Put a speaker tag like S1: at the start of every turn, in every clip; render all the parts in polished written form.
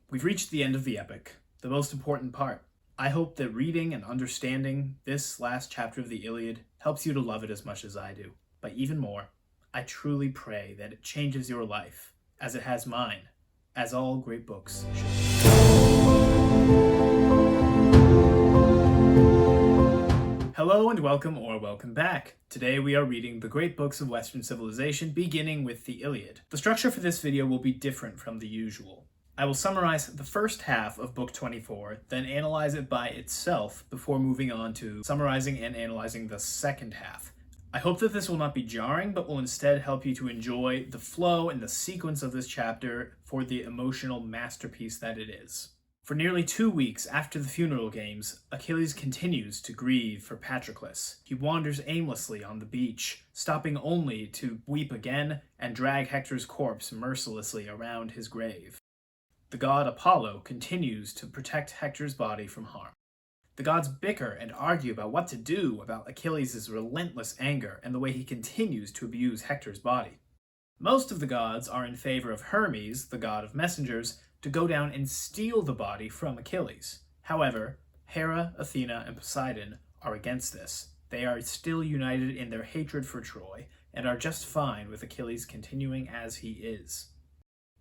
S1: We've reached the end of the epic, the most important part. I hope that reading and understanding this last chapter of the Iliad helps you to love it as much as I do. But even more, I truly pray that it changes your life, as it has mine, as all great books should. Hello and welcome or welcome back. Today we are reading the great books of Western civilization, beginning with the Iliad. The structure for this video will be different from the usual. I will summarize the first half of book 24, then analyze it by itself before moving on to summarizing and analyzing the second half. I hope that this will not be jarring, but will instead help you to enjoy the flow and the sequence of this chapter for the emotional masterpiece that it is. For nearly 2 weeks after the funeral games, Achilles continues to grieve for Patroclus. He wanders aimlessly on the beach, stopping only to weep again and drag Hector's corpse mercilessly around his grave. The god Apollo continues to protect Hector's body from harm. The gods bicker and argue about what to do about Achilles' relentless anger and the way he continues to abuse Hector's body. Most of the gods are in favor of Hermes, the god of messengers, to go down and steal the body from Achilles. However, Hera, Athena, and Poseidon are against this. They are still united in their hatred for Troy and are just fine with Achilles continuing as he is.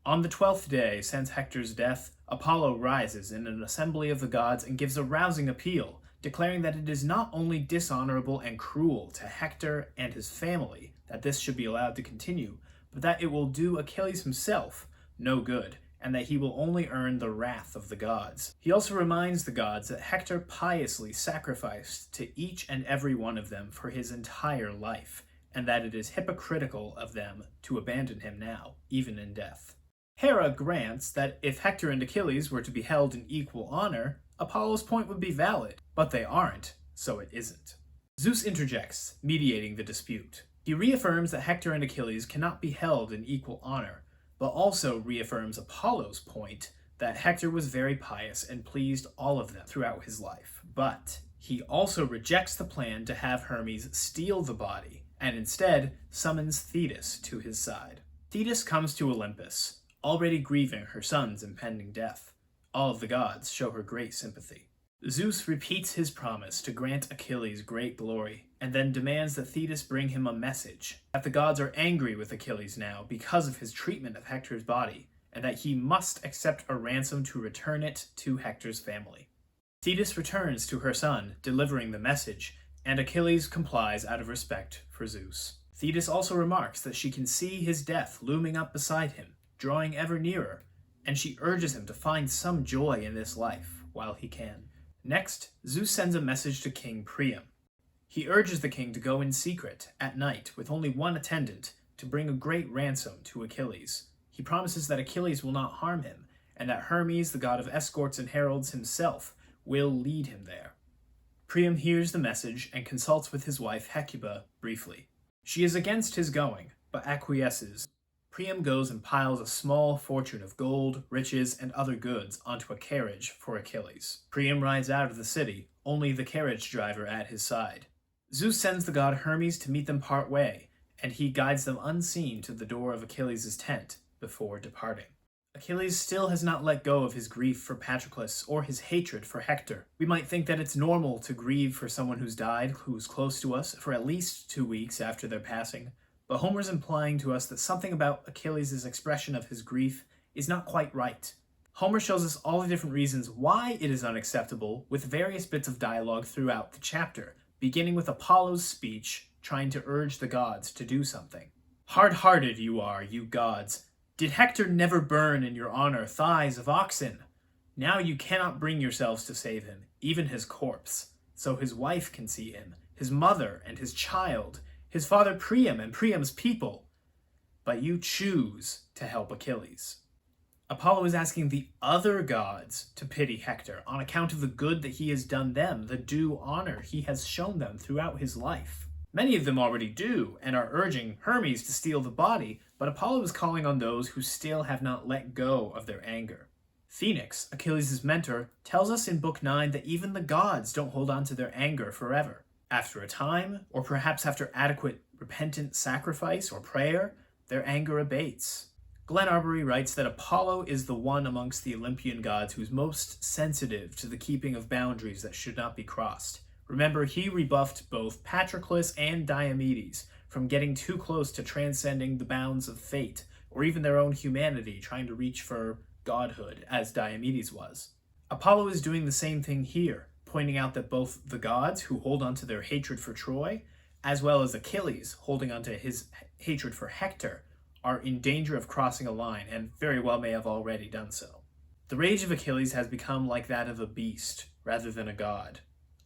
S1: On the 12th day since Hector's death, Apollo rises in an assembly of the gods and gives a rousing appeal, declaring that it is not only dishonorable and cruel to Hector and his family that this should be allowed to continue, but that it will do Achilles himself no good, and that he will only earn the wrath of the gods. He also reminds the gods that Hector piously sacrificed to each and every one of them for his entire life, and that it is hypocritical of them to abandon him now, even in death. Hera grants that if Hector and Achilles were to be held in equal honor, Apollo's point would be valid, but they aren't, so it isn't. Zeus interjects, mediating the dispute. He reaffirms that Hector and Achilles cannot be held in equal honor, but also reaffirms Apollo's point that Hector was very pious and pleased all of them throughout his life. But he also rejects the plan to have Hermes steal the body, and instead summons Thetis to his side. Thetis comes to Olympus, already grieving her son's impending death. All of the gods show her great sympathy. Zeus repeats his promise to grant Achilles great glory, and then demands that Thetis bring him a message, that the gods are angry with Achilles now because of his treatment of Hector's body, and that he must accept a ransom to return it to Hector's family. Thetis returns to her son, delivering the message, and Achilles complies out of respect for Zeus. Thetis also remarks that she can see his death looming up beside him, drawing ever nearer, and she urges him to find some joy in this life while he can. Next, Zeus sends a message to King Priam. He urges the king to go in secret, at night, with only one attendant, to bring a great ransom to Achilles. He promises that Achilles will not harm him, and that Hermes, the god of escorts and heralds himself, will lead him there. Priam hears the message and consults with his wife Hecuba briefly. She is against his going, but acquiesces. Priam goes and piles a small fortune of gold, riches, and other goods onto a carriage for Achilles. Priam rides out of the city, only the carriage driver at his side. Zeus sends the god Hermes to meet them part way, and he guides them unseen to the door of Achilles' tent before departing. Achilles still has not let go of his grief for Patroclus or his hatred for Hector. We might think that it's normal to grieve for someone who's died, who's close to us, for at least 2 weeks after their passing, but Homer's implying to us that something about Achilles' expression of his grief is not quite right. Homer shows us all the different reasons why it is unacceptable with various bits of dialogue throughout the chapter, beginning with Apollo's speech trying to urge the gods to do something. Hard-hearted you are, you gods. Did Hector never burn in your honor thighs of oxen? Now you cannot bring yourselves to save him, even his corpse, so his wife can see him, his mother and his child, his father Priam and Priam's people. But you choose to help Achilles. Apollo is asking the other gods to pity Hector on account of the good that he has done them, the due honor he has shown them throughout his life. Many of them already do, and are urging Hermes to steal the body, but Apollo is calling on those who still have not let go of their anger. Phoenix, Achilles' mentor, tells us in Book 9 that even the gods don't hold on to their anger forever. After a time, or perhaps after adequate repentant sacrifice or prayer, their anger abates. Glenn Arbery writes that Apollo is the one amongst the Olympian gods who's most sensitive to the keeping of boundaries that should not be crossed. Remember, he rebuffed both Patroclus and Diomedes from getting too close to transcending the bounds of fate, or even their own humanity, trying to reach for godhood, as Diomedes was. Apollo is doing the same thing here, pointing out that both the gods who hold on to their hatred for Troy, as well as Achilles holding on to his hatred for Hector, are in danger of crossing a line, and very well may have already done so. The rage of Achilles has become like that of a beast, rather than a god.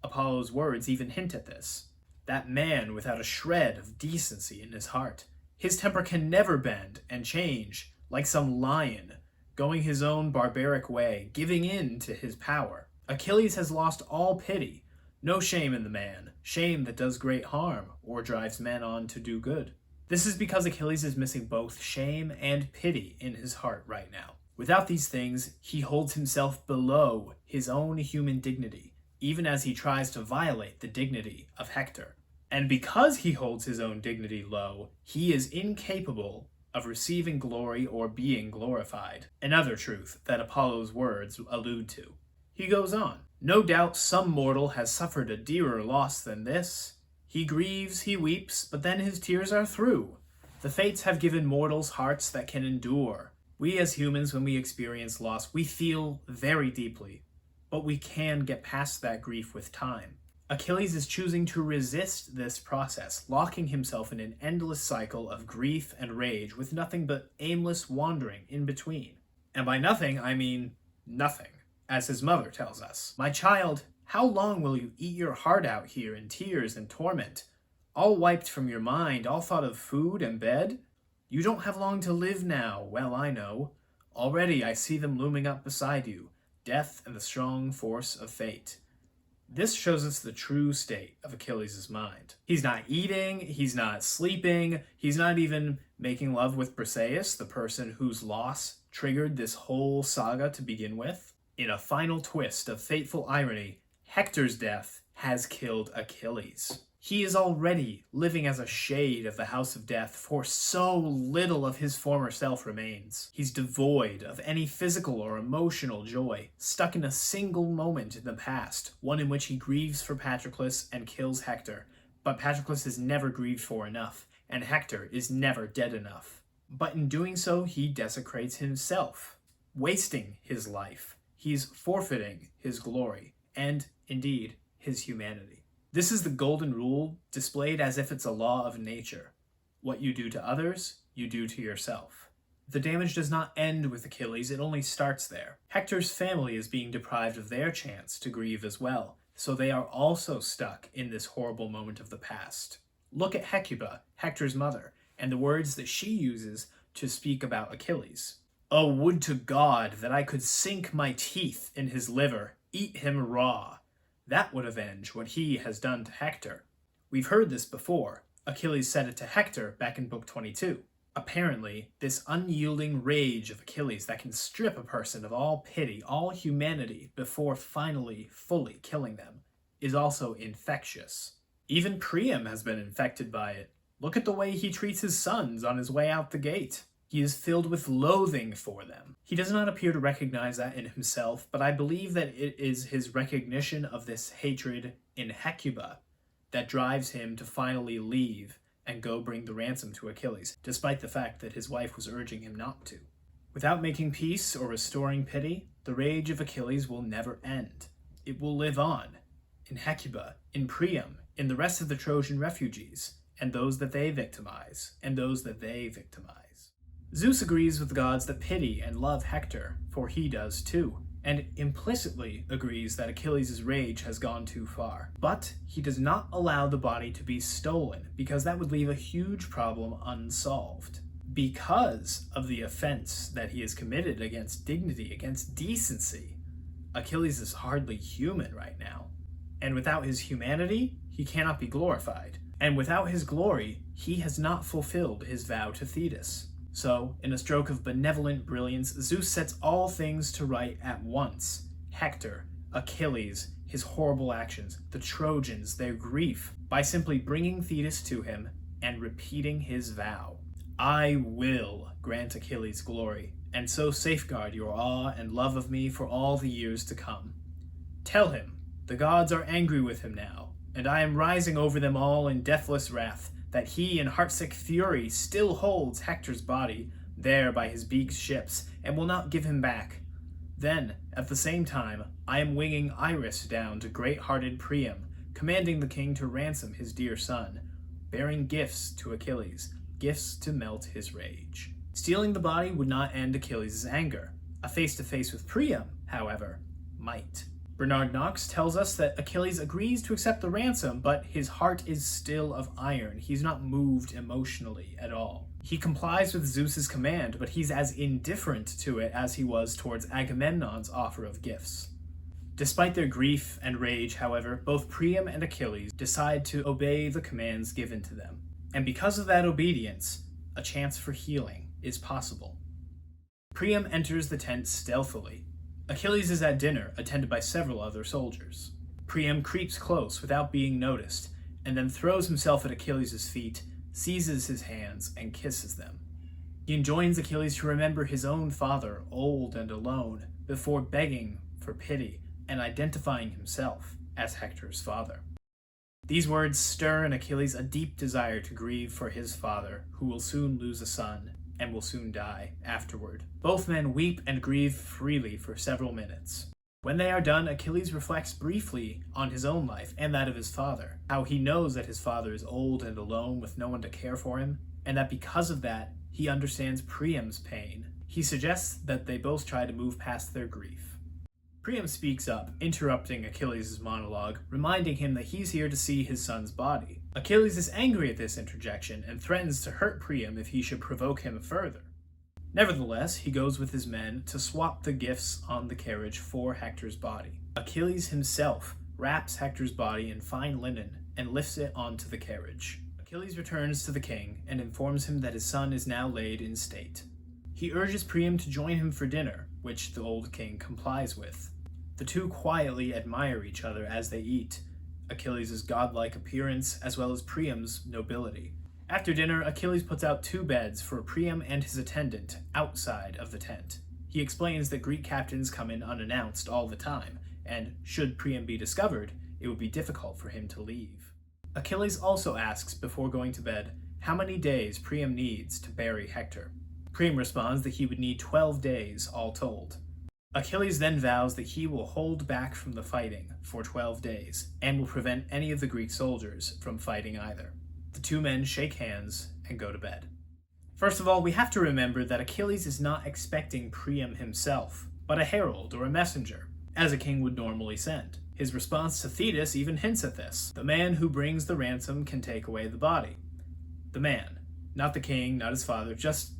S1: Apollo's words even hint at this. That man without a shred of decency in his heart. His temper can never bend and change, like some lion, going his own barbaric way, giving in to his power. Achilles has lost all pity. No shame in the man, shame that does great harm, or drives men on to do good. This is because Achilles is missing both shame and pity in his heart right now. Without these things, he holds himself below his own human dignity, even as he tries to violate the dignity of Hector. And because he holds his own dignity low, he is incapable of receiving glory or being glorified. Another truth that Apollo's words allude to. He goes on, "No doubt some mortal has suffered a dearer loss than this. He grieves, he weeps, but then his tears are through. The fates have given mortals hearts that can endure. We as humans, when we experience loss, we feel very deeply, but we can get past that grief with time. Achilles is choosing to resist this process, locking himself in an endless cycle of grief and rage with nothing but aimless wandering in between. And by nothing, I mean nothing, as his mother tells us. My child, how long will you eat your heart out here in tears and torment? All wiped from your mind, all thought of food and bed? You don't have long to live now, well I know. Already I see them looming up beside you, death and the strong force of fate." This shows us the true state of Achilles' mind. He's not eating, he's not sleeping, he's not even making love with Briseis, the person whose loss triggered this whole saga to begin with. In a final twist of fateful irony, Hector's death has killed Achilles. He is already living as a shade of the House of Death, for so little of his former self remains. He's devoid of any physical or emotional joy, stuck in a single moment in the past, one in which he grieves for Patroclus and kills Hector. But Patroclus is never grieved for enough, and Hector is never dead enough. But in doing so, he desecrates himself, wasting his life. He's forfeiting his glory, and, indeed, his humanity. This is the golden rule displayed as if it's a law of nature. What you do to others, you do to yourself. The damage does not end with Achilles, it only starts there. Hector's family is being deprived of their chance to grieve as well, so they are also stuck in this horrible moment of the past. Look at Hecuba, Hector's mother, and the words that she uses to speak about Achilles. "Oh, would to God that I could sink my teeth in his liver, eat him raw. That would avenge what he has done to Hector." We've heard this before. Achilles said it to Hector back in Book 22. Apparently, this unyielding rage of Achilles that can strip a person of all pity, all humanity, before finally fully killing them, is also infectious. Even Priam has been infected by it. Look at the way he treats his sons on his way out the gate. He is filled with loathing for them. He does not appear to recognize that in himself, but I believe that it is his recognition of this hatred in Hecuba that drives him to finally leave and go bring the ransom to Achilles, despite the fact that his wife was urging him not to. Without making peace or restoring pity, the rage of Achilles will never end. It will live on, in Hecuba, in Priam, in the rest of the Trojan refugees, and those that they victimize, and those that they victimize. Zeus agrees with the gods that pity and love Hector, for he does too, and implicitly agrees that Achilles' rage has gone too far. But he does not allow the body to be stolen, because that would leave a huge problem unsolved. Because of the offense that he has committed against dignity, against decency, Achilles is hardly human right now. And without his humanity, he cannot be glorified. And without his glory, he has not fulfilled his vow to Thetis. So, in a stroke of benevolent brilliance, Zeus sets all things to right at once. Hector, Achilles, his horrible actions, the Trojans, their grief, by simply bringing Thetis to him and repeating his vow. I will grant Achilles glory, and so safeguard your awe and love of me for all the years to come. Tell him, the gods are angry with him now, and I am rising over them all in deathless wrath, that he in heartsick fury still holds Hector's body there by his beaked ships, and will not give him back. Then, at the same time, I am winging Iris down to great-hearted Priam, commanding the king to ransom his dear son, bearing gifts to Achilles, gifts to melt his rage. Stealing the body would not end Achilles' anger. A face-to-face with Priam, however, might. Bernard Knox tells us that Achilles agrees to accept the ransom, but his heart is still of iron. He's not moved emotionally at all. He complies with Zeus's command, but he's as indifferent to it as he was towards Agamemnon's offer of gifts. Despite their grief and rage, however, both Priam and Achilles decide to obey the commands given to them. And because of that obedience, a chance for healing is possible. Priam enters the tent stealthily. Achilles is at dinner, attended by several other soldiers. Priam creeps close without being noticed, and then throws himself at Achilles' feet, seizes his hands, and kisses them. He enjoins Achilles to remember his own father, old and alone, before begging for pity and identifying himself as Hector's father. These words stir in Achilles a deep desire to grieve for his father, who will soon lose a son and will soon die afterward. Both men weep and grieve freely for several minutes. When they are done, Achilles reflects briefly on his own life and that of his father, how he knows that his father is old and alone with no one to care for him, and that because of that, he understands Priam's pain. He suggests that they both try to move past their grief. Priam speaks up, interrupting Achilles' monologue, reminding him that he's here to see his son's body. Achilles is angry at this interjection and threatens to hurt Priam if he should provoke him further. Nevertheless, he goes with his men to swap the gifts on the carriage for Hector's body. Achilles himself wraps Hector's body in fine linen and lifts it onto the carriage. Achilles returns to the king and informs him that his son is now laid in state. He urges Priam to join him for dinner, which the old king complies with. The two quietly admire each other as they eat, Achilles' godlike appearance as well as Priam's nobility. After dinner, Achilles puts out 2 beds for Priam and his attendant outside of the tent. He explains that Greek captains come in unannounced all the time, and should Priam be discovered, it would be difficult for him to leave. Achilles also asks before going to bed how many days Priam needs to bury Hector. Priam responds that he would need 12 days all told. Achilles then vows that he will hold back from the fighting for 12 days, and will prevent any of the Greek soldiers from fighting either. The 2 men shake hands and go to bed. First of all, we have to remember that Achilles is not expecting Priam himself, but a herald or a messenger, as a king would normally send. His response to Thetis even hints at this. The man who brings the ransom can take away the body. The man, not the king, not his father, just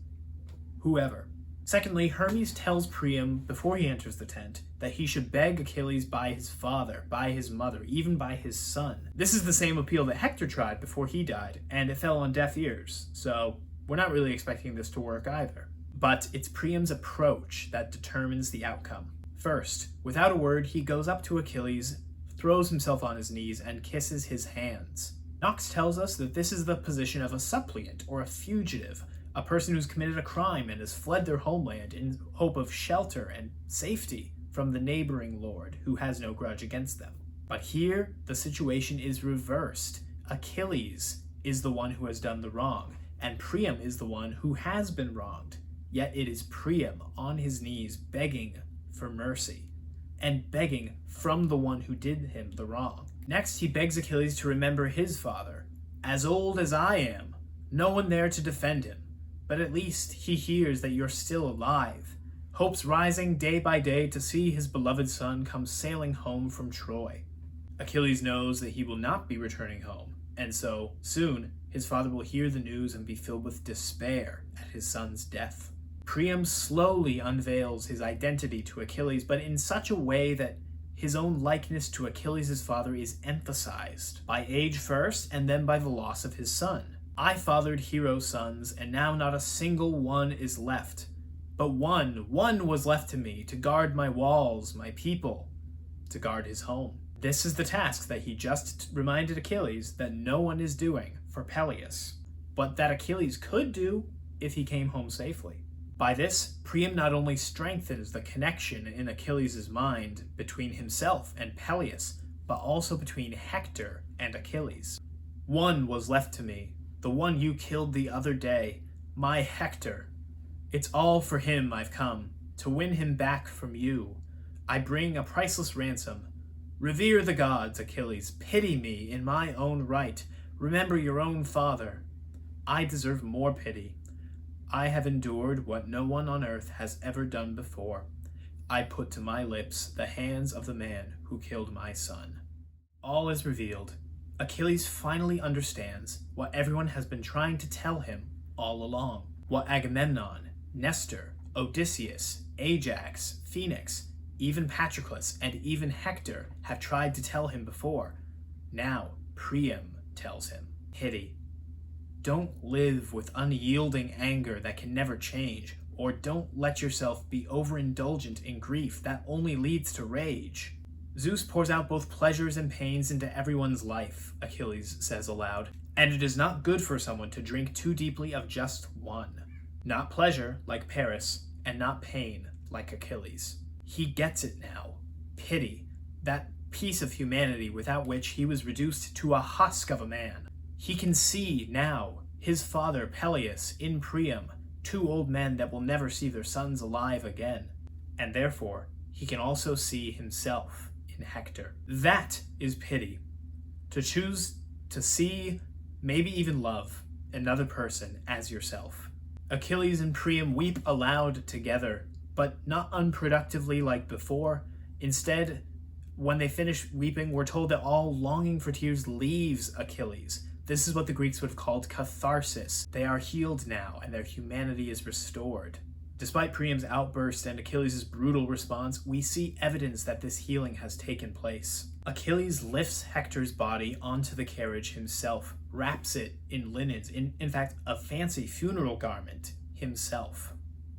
S1: whoever. Secondly, Hermes tells Priam before he enters the tent that he should beg Achilles by his father, by his mother, even by his son. This is the same appeal that Hector tried before he died, and it fell on deaf ears, so we're not really expecting this to work either. But it's Priam's approach that determines the outcome. First, without a word, he goes up to Achilles, throws himself on his knees, and kisses his hands. Knox tells us that this is the position of a suppliant or a fugitive, a person who's committed a crime and has fled their homeland in hope of shelter and safety from the neighboring lord who has no grudge against them. But here, the situation is reversed. Achilles is the one who has done the wrong, and Priam is the one who has been wronged. Yet it is Priam on his knees begging for mercy, and begging from the one who did him the wrong. Next, he begs Achilles to remember his father. As old as I am, no one there to defend him. But at least he hears that you're still alive. Hopes rising day by day to see his beloved son come sailing home from Troy. Achilles knows that he will not be returning home, and so, soon, his father will hear the news and be filled with despair at his son's death. Priam slowly unveils his identity to Achilles, but in such a way that his own likeness to Achilles' father is emphasized, by age first, and then by the loss of his son. I fathered hero sons, and now not a single one is left. But one was left to me, to guard my walls, my people, to guard his home. This is the task that he just reminded Achilles that no one is doing for Peleus, but that Achilles could do if he came home safely. By this, Priam not only strengthens the connection in Achilles' mind between himself and Peleus, but also between Hector and Achilles. One was left to me, the one you killed the other day, my Hector. It's all for him I've come, to win him back from you. I bring a priceless ransom. Revere the gods, Achilles, pity me in my own right. Remember your own father. I deserve more pity. I have endured what no one on earth has ever done before. I put to my lips the hands of the man who killed my son. All is revealed. Achilles finally understands what everyone has been trying to tell him all along. What Agamemnon, Nestor, Odysseus, Ajax, Phoenix, even Patroclus, and even Hector have tried to tell him before. Now Priam tells him. Pity. Don't live with unyielding anger that can never change, or don't let yourself be overindulgent in grief that only leads to rage. Zeus pours out both pleasures and pains into everyone's life, Achilles says aloud, and it is not good for someone to drink too deeply of just one. Not pleasure, like Paris, and not pain, like Achilles. He gets it now. Pity, that piece of humanity without which he was reduced to a husk of a man. He can see now his father Peleus in Priam, two old men that will never see their sons alive again, and therefore he can also see himself in Hector. That is pity. To choose to see, maybe even love, another person as yourself. Achilles and Priam weep aloud together, but not unproductively like before. Instead, when they finish weeping, we're told that all longing for tears leaves Achilles. This is what the Greeks would have called catharsis. They are healed now, and their humanity is restored. Despite Priam's outburst and Achilles' brutal response, we see evidence that this healing has taken place. Achilles lifts Hector's body onto the carriage himself, wraps it in linens, in fact, a fancy funeral garment himself.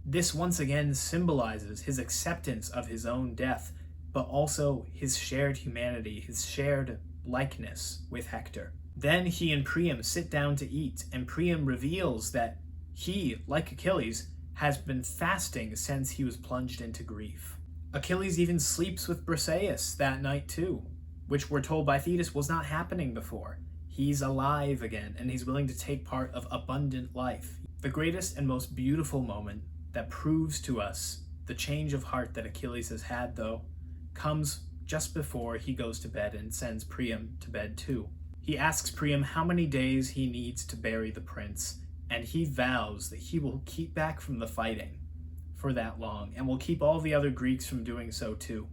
S1: This once again symbolizes his acceptance of his own death, but also his shared humanity, his shared likeness with Hector. Then he and Priam sit down to eat, and Priam reveals that he, like Achilles, has been fasting since he was plunged into grief. Achilles even sleeps with Briseis that night too, which we're told by Thetis was not happening before. He's alive again, and he's willing to take part of abundant life. The greatest and most beautiful moment that proves to us the change of heart that Achilles has had, though, comes just before he goes to bed and sends Priam to bed too. He asks Priam how many days he needs to bury the prince, and he vows that he will keep back from the fighting for that long, and will keep all the other Greeks from doing so too.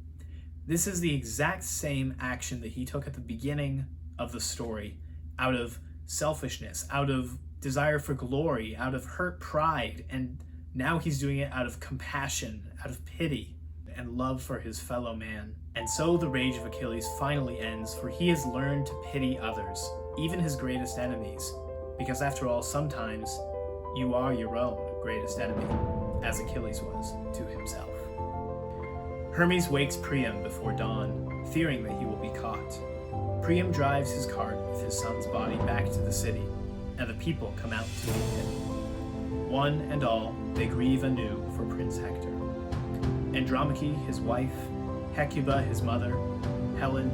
S1: This is the exact same action that he took at the beginning of the story, out of selfishness, out of desire for glory, out of hurt pride, and now he's doing it out of compassion, out of pity, and love for his fellow man. And so the rage of Achilles finally ends, for he has learned to pity others, even his greatest enemies, because after all, sometimes you are your own greatest enemy, as Achilles was to himself. Hermes wakes Priam before dawn, fearing that he will be caught. Priam drives his cart with his son's body back to the city, and the people come out to meet him. One and all, they grieve anew for Prince Hector. Andromache, his wife, Hecuba, his mother, Helen,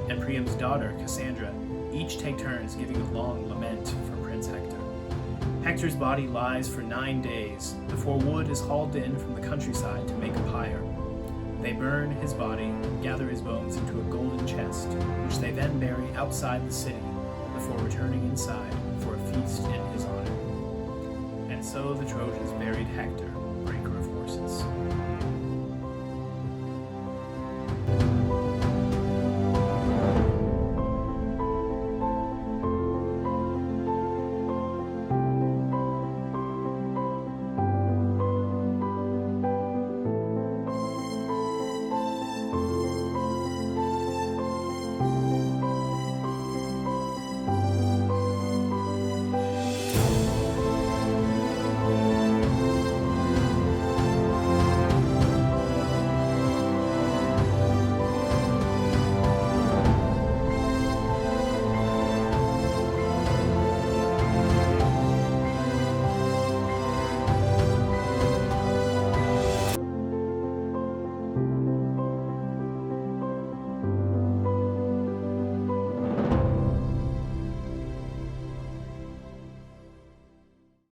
S1: and Priam's daughter, Cassandra, each take turns giving a long lament for Prince Hector. Hector's body lies for 9 days before wood is hauled in from the countryside to make a pyre. They burn his body, gather his bones into a golden chest, which they then bury outside the city before returning inside for a feast in his honor. And so the Trojans buried Hector, breaker of horses.